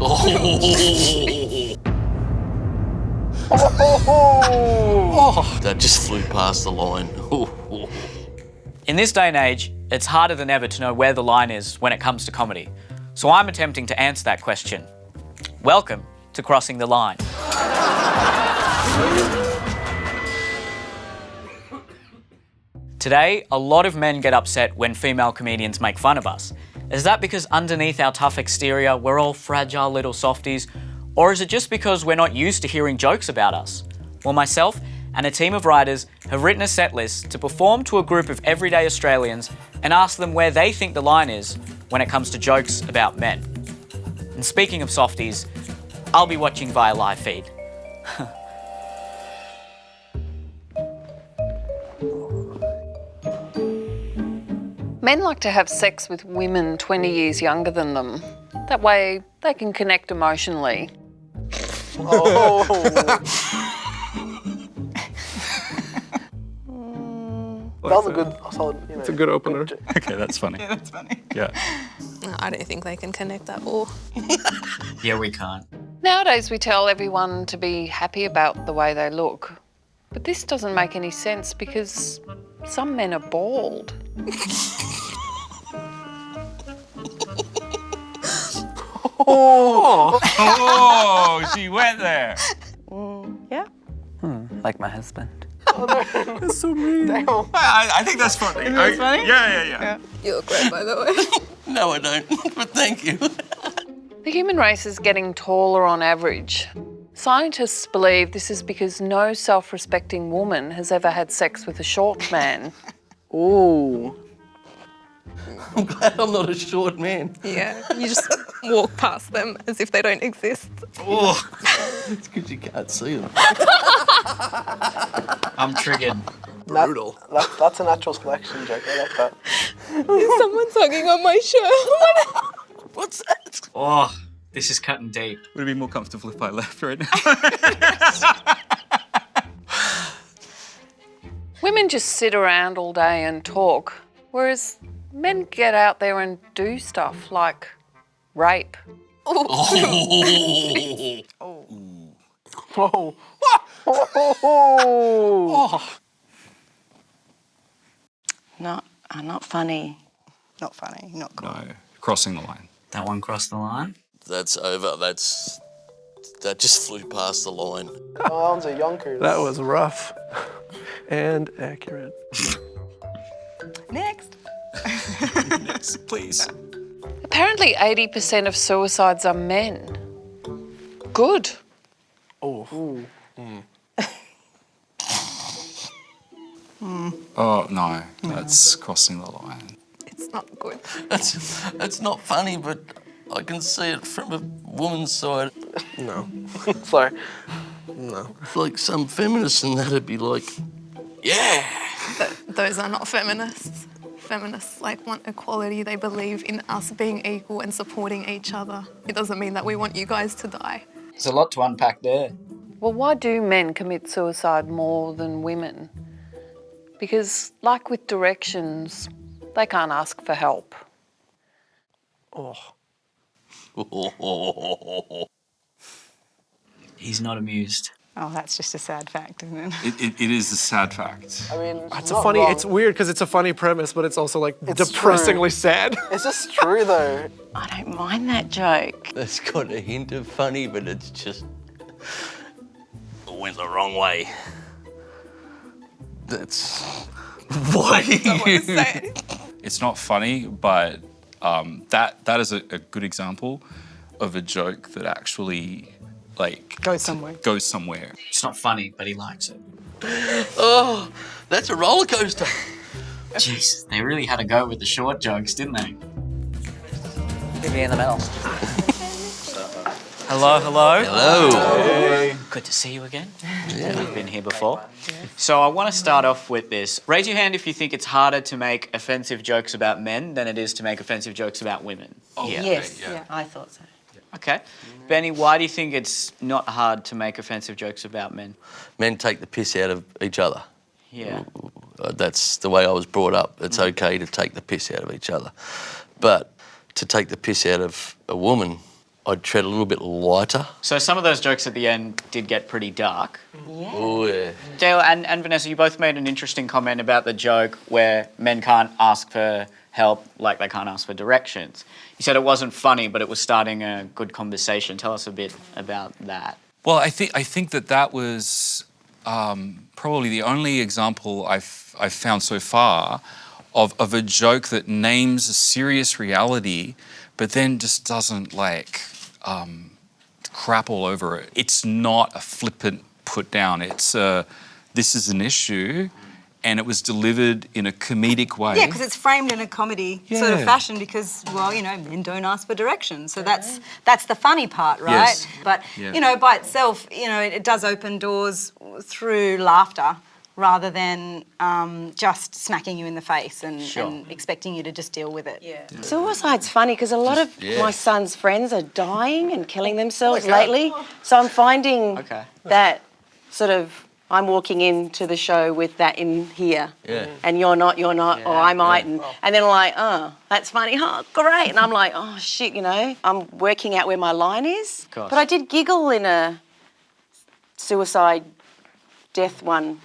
Oh, that just flew past the line. In this day and age, it's harder than ever to know where the line is when it comes to comedy. So I'm attempting to answer that question. Welcome to Crossing the Line. Today, a lot of men get upset when female comedians make fun of us. Is that because underneath our tough exterior, we're all fragile little softies? Or is it just because we're not used to hearing jokes about us? Well, myself and a team of writers have written a set list to perform to a group of everyday Australians and ask them where they think the line is when it comes to jokes about men. And speaking of softies, I'll be watching via live feed. Men like to have sex with women 20 years younger than them. That way they can connect emotionally. Oh. That was a good, solid, you know. It's a good opener. Okay, that's funny. Yeah, that's funny. Yeah. No, I don't think they can connect at all. Yeah, we can't. Nowadays we tell everyone to be happy about the way they look. But this doesn't make any sense because some men are bald. Oh, she went there. Yeah. Like my husband. That's so mean. Damn. I think that's funny. Isn't that funny? Yeah. You look great, by the way. No, I don't, but thank you. The human race is getting taller on average. Scientists believe this is because no self-respecting woman has ever had sex with a short man. Ooh. I'm glad I'm not a short man. Yeah, you just walk past them as if they don't exist. Oh, it's because you can't see them. I'm triggered. Brutal. That's a natural selection joke. I like that. Someone's hugging on my shirt. What's that? Oh, this is cutting deep. Would it be more comfortable if I left right now? Women just sit around all day and talk, whereas men get out there and do stuff like rape. Whoa. Not funny. Not funny. Not cool. No, crossing the line. That one crossed the line? That's over. That just flew past the line. Oh, that one's a yonkers. That was rough and accurate. Next. Next, please. Apparently 80% of suicides are men. Good. Oh. Oh, no, that's crossing the line. It's not good. That's not funny, but I can see it from a woman's side. No. Sorry. No. Like some feminists and that'd be like, yeah. Those are not feminists. Feminists want equality. They believe in us being equal and supporting each other. It doesn't mean that we want you guys to die. There's a lot to unpack there. Well, why do men commit suicide more than women? Because, like with directions, they can't ask for help. Oh. He's not amused. Oh, that's just a sad fact, isn't it? It is a sad fact. I mean, It's not a funny. wrong. It's weird because it's a funny premise, but it's also like It's depressingly sad. It's just true though. I don't mind that joke. That's got a hint of funny, but it's just it went the wrong way. That's why do you? It's not funny, but that is a good example of a joke that actually Goes somewhere. Goes somewhere. It's not funny, but he likes it. Oh, that's a roller coaster. Jeez, they really had a go with the short jokes, didn't they? Maybe in the middle. Hello. Hello. Good to see you again. We've been here before. So I want to start off with this. Raise your hand if you think it's harder to make offensive jokes about men than it is to make offensive jokes about women. Oh, Yeah. Yes, yeah. I thought so. Okay. Benny, why do you think it's not hard to make offensive jokes about men? Men take the piss out of each other. Yeah. That's the way I was brought up. It's okay to take the piss out of each other. But to take the piss out of a woman, I'd tread a little bit lighter. So some of those jokes at the end did get pretty dark. Oh, yeah. Dale and Vanessa, you both made an interesting comment about the joke where men can't ask for help like they can't ask for directions. You said it wasn't funny, but it was starting a good conversation. Tell us a bit about that. Well, I think that was probably the only example I've found so far of a joke that names a serious reality, but then just doesn't crap all over it. It's not a flippant put down. It's this is an issue, and it was delivered in a comedic way. Yeah, because it's framed in a comedy sort of fashion because, well, you know, men don't ask for directions. So that's the funny part, right? Yes. But, you know, by itself, you know, it does open doors through laughter rather than just smacking you in the face and expecting you to just deal with it. Suicide's funny because a lot of my son's friends are dying and killing themselves lately. So I'm finding that sort of I'm walking into the show with that in here. Yeah. And you're not, or I might. And then I'm like, oh, that's funny. Oh, great. And I'm like, oh, shit, you know, I'm working out where my line is. But I did giggle in a suicide death one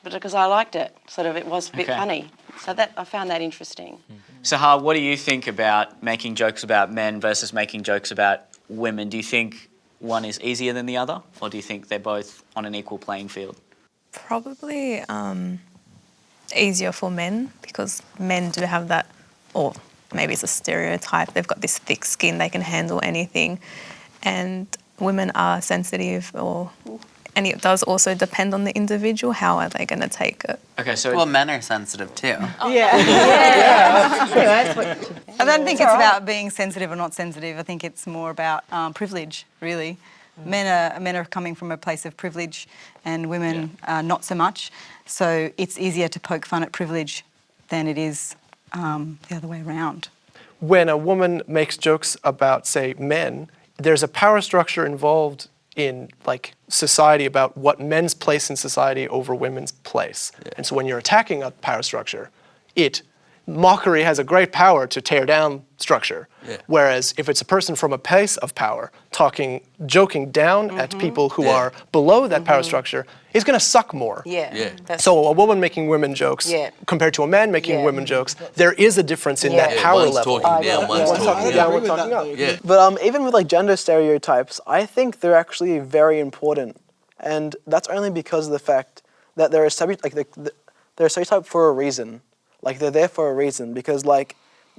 because I liked it. Sort of, it was a bit funny. So that I found that interesting. Sahar, what do you think about making jokes about men versus making jokes about women? Do you think one is easier than the other, or do you think they're both on an equal playing field? Probably easier for men because men do have that, or maybe it's a stereotype, they've got this thick skin, they can handle anything, and women are sensitive, and it does also depend on the individual, how are they going to take it. Okay, so... Well, men are sensitive too. I don't think it's about being sensitive or not sensitive. I think it's more about privilege, really. Men are coming from a place of privilege and women not so much. So it's easier to poke fun at privilege than it is the other way around. When a woman makes jokes about, say, men, there's a power structure involved in like society about what men's place in society over women's place. And so when you're attacking a power structure, mockery has a great power to tear down structure. Whereas if it's a person from a place of power joking down at people who are below that power structure, is going to suck more. So a woman making women jokes compared to a man making women jokes, there is a difference in that power level. Talking down, one's talking down. One's talking up. But even with like gender stereotypes, I think they're actually very important, and that's only because of the fact that they're a stereotype for a reason. Like they're there for a reason because like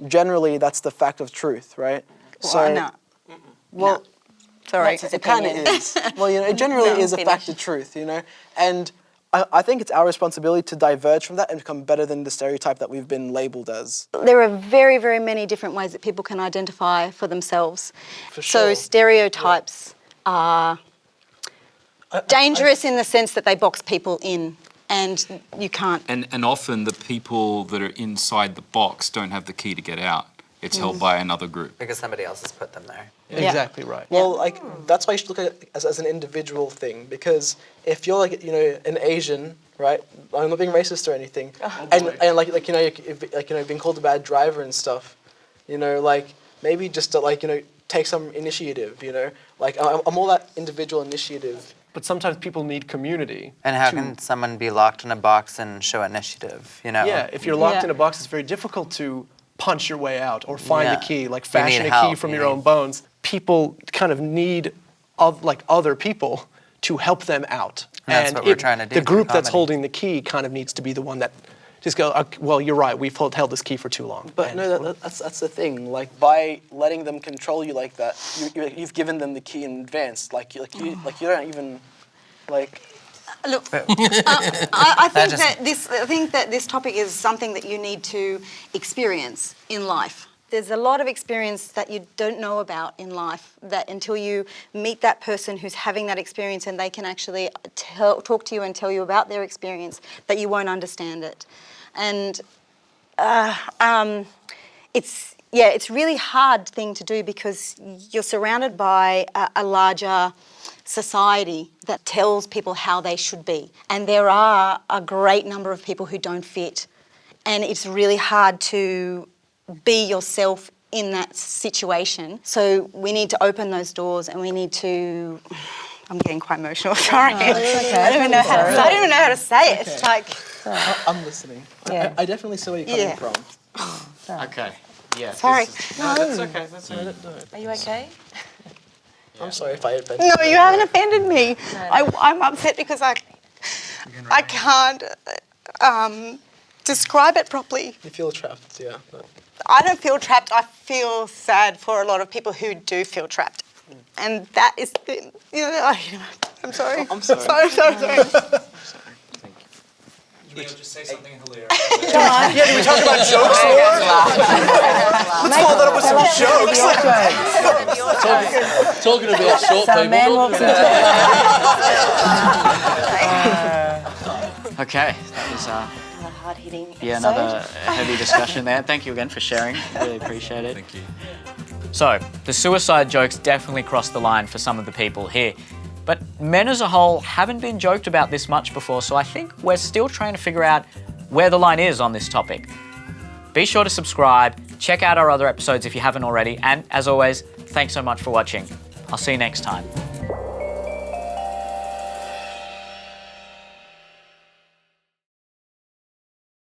generally that's the fact of truth, right? Well, sorry, it kind of is. Well, you know, it generally is a fact of truth, you know, and I think it's our responsibility to diverge from that and become better than the stereotype that we've been labelled as. There are very, very many different ways that people can identify for themselves. So stereotypes are dangerous in the sense that they box people in. And you can't. And often the people that are inside the box don't have the key to get out. It's held by another group. Because somebody else has put them there. Exactly right. Well, like that's why you should look at it as an individual thing. Because if you're like, you know, an Asian, right? I'm not being racist or anything. And like you know, like you know, being called a bad driver and stuff. You know, like maybe just to like you know take some initiative. You know, like I'm all that individual initiative. But sometimes people need community. And how can someone be locked in a box and show initiative, you know? Yeah, if you're locked in a box, it's very difficult to punch your way out or find the key, like fashion a key from your own bones. People kind of need other people to help them out. And that's what we're trying to do. The group that's holding the key kind of needs to be the one that just go, well, you're right, we've held this key for too long. But no, that's the thing. Like by letting them control you like that, you've given them the key in advance. Like you don't even like. Look, I think that this topic is something that you need to experience in life. There's a lot of experience that you don't know about in life that until you meet that person who's having that experience and they can actually talk to you and tell you about their experience, that you won't understand it. And it's a really hard thing to do because you're surrounded by a larger society that tells people how they should be. And there are a great number of people who don't fit. And it's really hard to be yourself in that situation. So we need to open those doors, and we need to. I'm getting quite emotional. Sorry. I don't even know how to say it. It's like. I'm listening. Yeah. I definitely see where you're coming from. Okay. Yeah. Sorry. No, that's okay. That's okay. Are you okay? I'm sorry if I offended No, you haven't offended me. I'm upset because I can't describe it properly. You feel trapped, yeah. But I don't feel trapped. I feel sad for a lot of people who do feel trapped. And that is the, I'm sorry. I'm sorry. Sorry. Neil, just say something hilarious. Yeah, did we talk about jokes more? Let's follow that up with some jokes. Talking about short So a people. man walks into Okay, that was a hard-hitting episode. another heavy discussion there. Thank you again for sharing. Really appreciate it. Thank you. So, the suicide jokes definitely crossed the line for some of the people here. But men as a whole haven't been joked about this much before, so I think we're still trying to figure out where the line is on this topic. Be sure to subscribe, check out our other episodes if you haven't already, and as always, thanks so much for watching. I'll see you next time.